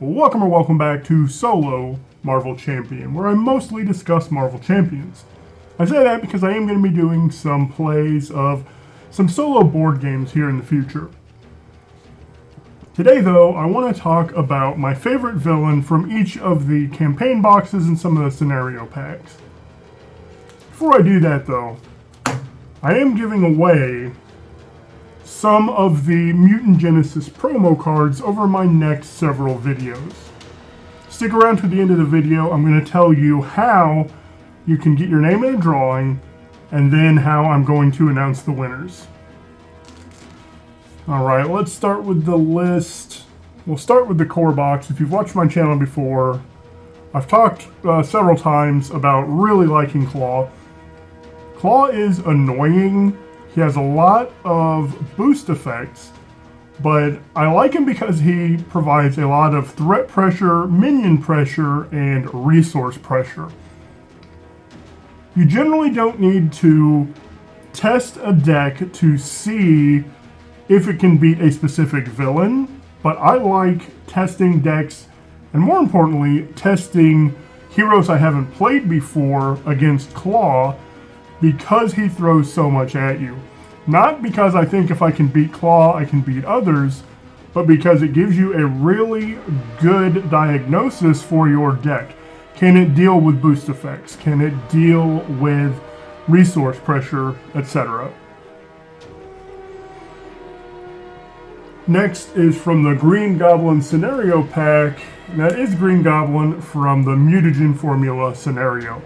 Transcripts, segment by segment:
Welcome back to Solo Marvel Champion, where I mostly discuss Marvel Champions. I say that because I am going to be doing some plays of some solo board games here in the future. Today, though, I want to talk about my favorite villain from each of the campaign boxes and some of the scenario packs. Before I do that, though, I am giving away some of the Mutant Genesis promo cards over my next several videos. Stick around to the end of the video. I'm going to tell you how you can get your name in a drawing and then how I'm going to announce the winners. Alright, let's start with the list. We'll start with the core box. If you've watched my channel before, I've talked several times about really liking Claw. Claw is annoying. He has a lot of boost effects, but I like him because he provides a lot of threat pressure, minion pressure, and resource pressure. You generally don't need to test a deck to see if it can beat a specific villain, but I like testing decks, and more importantly, testing heroes I haven't played before against Claw, because he throws so much at you. Not because I think if I can beat Claw, I can beat others, but because it gives you a really good diagnosis for your deck. Can it deal with boost effects? Can it deal with resource pressure, etc.? Next is from the Green Goblin scenario pack. That is Green Goblin from the Mutagen Formula scenario.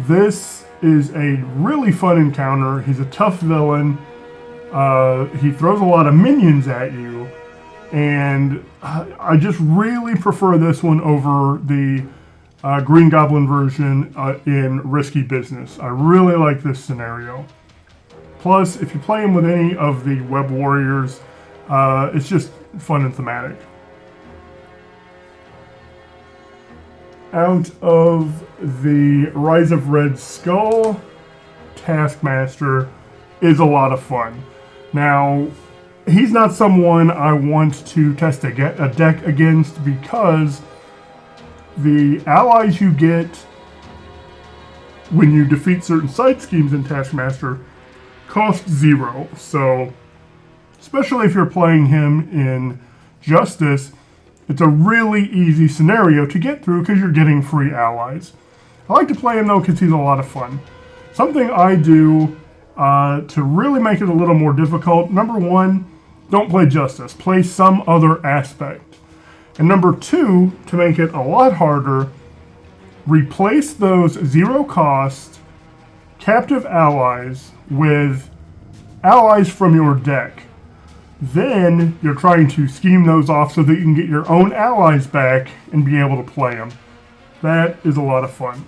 This is a really fun encounter. He's a tough villain. He throws a lot of minions at you, and I just really prefer this one over the Green Goblin version in Risky Business. I really like this scenario. Plus, if you play him with any of the Web Warriors, it's just fun and thematic. Out of the Rise of Red Skull, Taskmaster is a lot of fun. Now, he's not someone I want to test a deck against because the allies you get when you defeat certain side schemes in Taskmaster cost 0. So, especially if you're playing him in Justice, it's a really easy scenario to get through because you're getting free allies. I like to play him though because he's a lot of fun. Something I do to really make it a little more difficult: number one, don't play Justice. Play some other aspect. And number two, to make it a lot harder, replace those 0 cost captive allies with allies from your deck. Then you're trying to scheme those off so that you can get your own allies back and be able to play them. That is a lot of fun.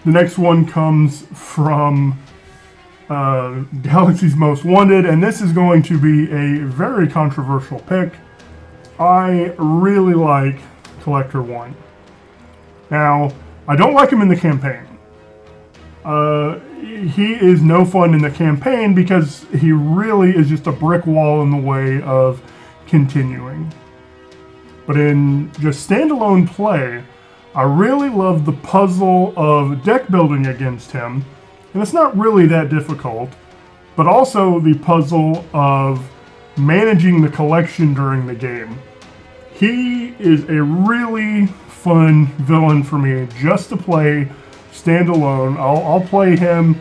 The next one comes from Galaxy's Most Wanted, and this is going to be a very controversial pick. I really like Collector 1. Now, I don't like him in the campaign. He is no fun in the campaign because he really is just a brick wall in the way of continuing. But in just standalone play, I really love the puzzle of deck building against him, and it's not really that difficult, but also the puzzle of managing the collection during the game. He is a really fun villain for me just to play standalone. I'll play him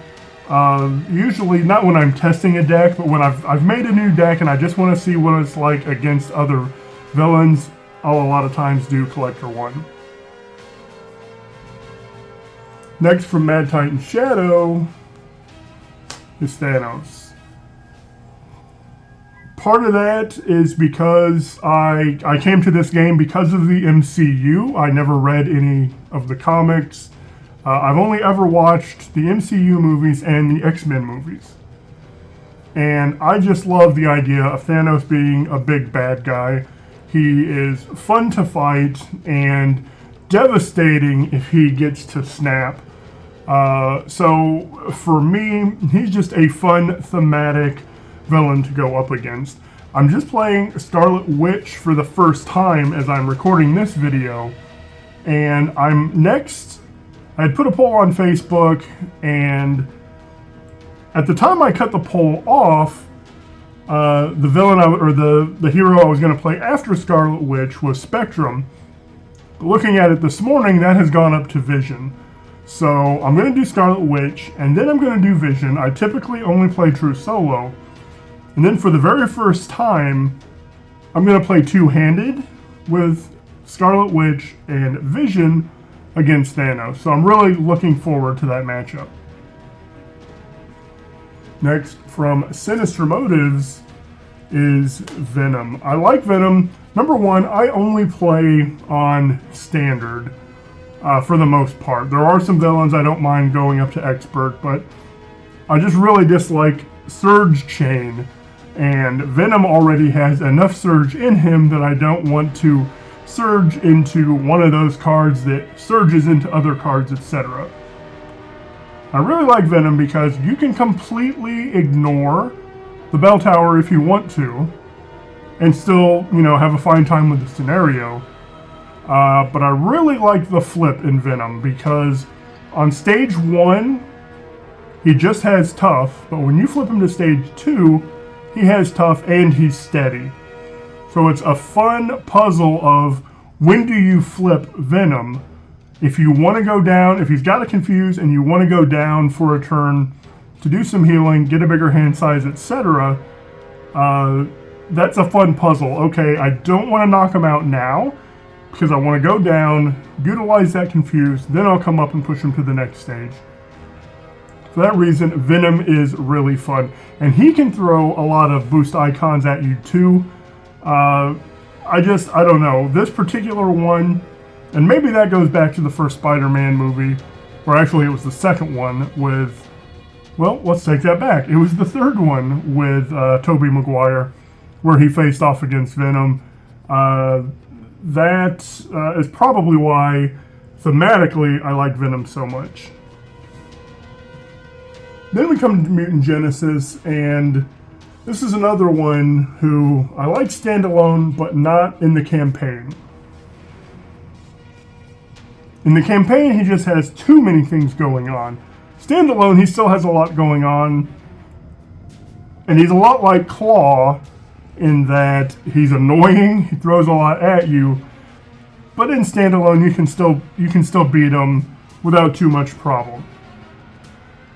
usually not when I'm testing a deck, but when I've made a new deck and I just want to see what it's like against other villains. I'll a lot of times do Collector 1. Next from Mad Titan Shadow is Thanos. Part of that is because I came to this game because of the MCU. I never read any of the comics. I've only ever watched the MCU movies and the X-Men movies. And I just love the idea of Thanos being a big bad guy. He is fun to fight and devastating if he gets to snap. So for me, he's just a fun thematic villain to go up against. I'm just playing Scarlet Witch for the first time as I'm recording this video, and I had put a poll on Facebook, and at the time I cut the poll off, the villain or the hero I was going to play after Scarlet Witch was Spectrum. But looking at it this morning, that has gone up to Vision. So I'm going to do Scarlet Witch, and then I'm going to do Vision. I typically only play True Solo. And then for the very first time, I'm going to play two-handed with Scarlet Witch and Vision against Thanos. So I'm really looking forward to that matchup. Next, from Sinister Motives, is Venom. I like Venom. Number one, I only play on Standard for the most part. There are some villains I don't mind going up to Expert, but I just really dislike Surge Chain. And Venom already has enough Surge in him that I don't want to surge into one of those cards that surges into other cards, etc. I really like Venom because you can completely ignore the bell tower if you want to, and still, have a fine time with the scenario. But I really like the flip in Venom because on stage 1, he just has tough, but when you flip him to stage 2, he has tough and he's steady. So it's a fun puzzle of when do you flip Venom. If you want to go down, if he's got to confuse and you want to go down for a turn to do some healing, get a bigger hand size, etc., that's a fun puzzle. Okay, I don't want to knock him out now because I want to go down, utilize that confuse, then I'll come up and push him to the next stage. For that reason, Venom is really fun. And he can throw a lot of boost icons at you too. I don't know. This particular one, and maybe that goes back to the first Spider-Man movie, or actually it was the second one with, well, let's take that back. It was the third one with Tobey Maguire, where he faced off against Venom. That is probably why, thematically, I like Venom so much. Then we come to Mutant Genesis, and this is another one who I like standalone, but not in the campaign. In the campaign, he just has too many things going on. Standalone, he still has a lot going on, and he's a lot like Claw in that he's annoying, he throws a lot at you, but in standalone, you can still beat him without too much problem.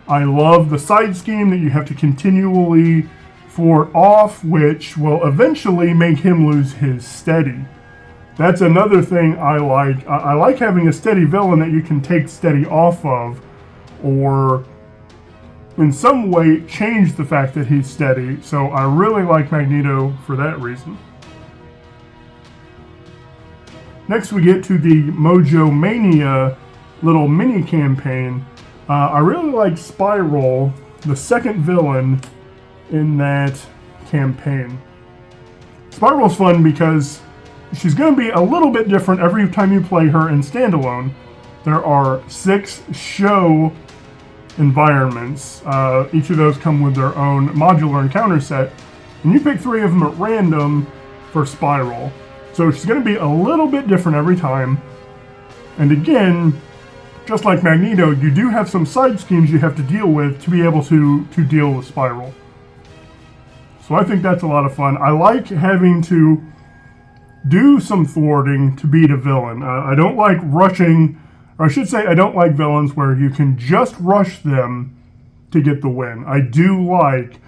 I love the side scheme that you have to continually fort off, which will eventually make him lose his steady. That's another thing I like. I like having a steady villain that you can take steady off of, or in some way change the fact that he's steady. So I really like Magneto for that reason. Next we get to the Mojo Mania little mini campaign. I really like Spiral, the second villain in that campaign. Spiral's fun because she's going to be a little bit different every time you play her in standalone. There are 6 show environments. Each of those come with their own modular encounter set, and you pick 3 of them at random for Spiral. So she's going to be a little bit different every time. And again, just like Magneto, you do have some side schemes you have to deal with to be able to deal with Spiral. So I think that's a lot of fun. I like having to do some thwarting to beat a villain. I don't like rushing, or I should say I don't like villains where you can just rush them to get the win. I do like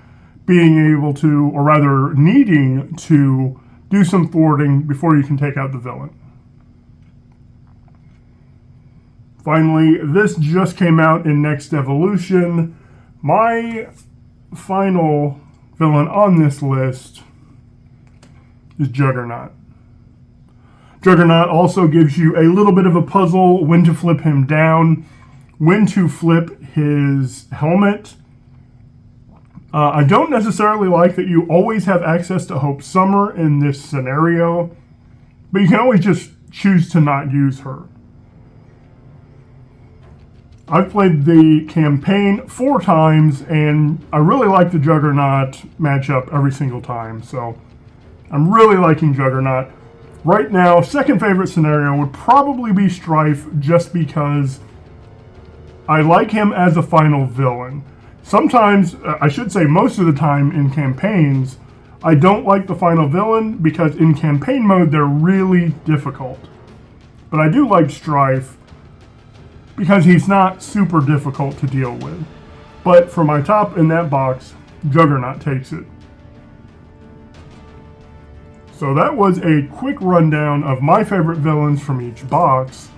being able to, or rather needing to, do some thwarting before you can take out the villain. Finally, this just came out in Next Evolution. My final villain on this list is Juggernaut. Juggernaut also gives you a little bit of a puzzle when to flip him down, when to flip his helmet. I don't necessarily like that you always have access to Hope Summer in this scenario, but you can always just choose to not use her. I've played the campaign 4 times, and I really like the Juggernaut matchup every single time, so I'm really liking Juggernaut. Right now, second favorite scenario would probably be Strife, just because I like him as a final villain. Sometimes, I should say most of the time in campaigns, I don't like the final villain because in campaign mode they're really difficult. But I do like Strife because he's not super difficult to deal with. But for my top in that box, Juggernaut takes it. So that was a quick rundown of my favorite villains from each box.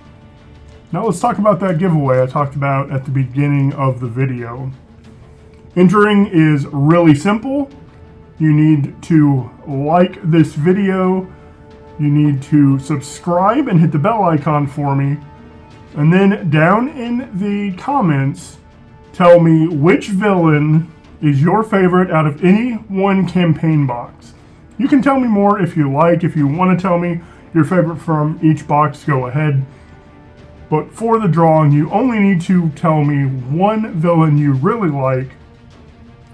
Now let's talk about that giveaway I talked about at the beginning of the video. Entering is really simple. You need to like this video, you need to subscribe and hit the bell icon for me, and then down in the comments, tell me which villain is your favorite out of any one campaign box. You can tell me more if you like. If you want to tell me your favorite from each box, go ahead. But for the drawing, you only need to tell me one villain you really like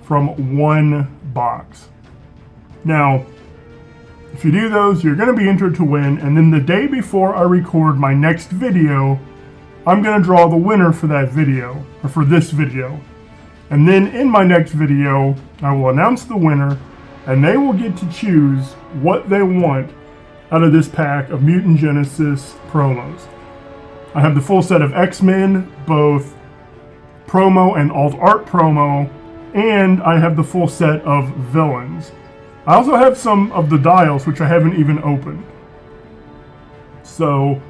from one box. Now, if you do those, you're going to be entered to win, and then the day before I record my next video, I'm going to draw the winner for that video, or for this video. And then in my next video, I will announce the winner, and they will get to choose what they want out of this pack of Mutant Genesis promos. I have the full set of X-Men, both promo and alt art promo, and I have the full set of villains. I also have some of the dials, which I haven't even opened. So,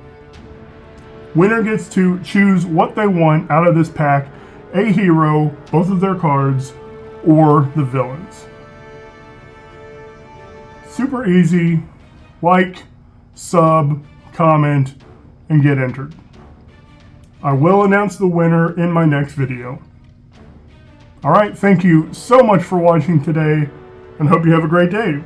winner gets to choose what they want out of this pack: a hero, both of their cards, or the villains. Super easy. Like, sub, comment, and get entered. I will announce the winner in my next video. Alright, thank you so much for watching today, and hope you have a great day.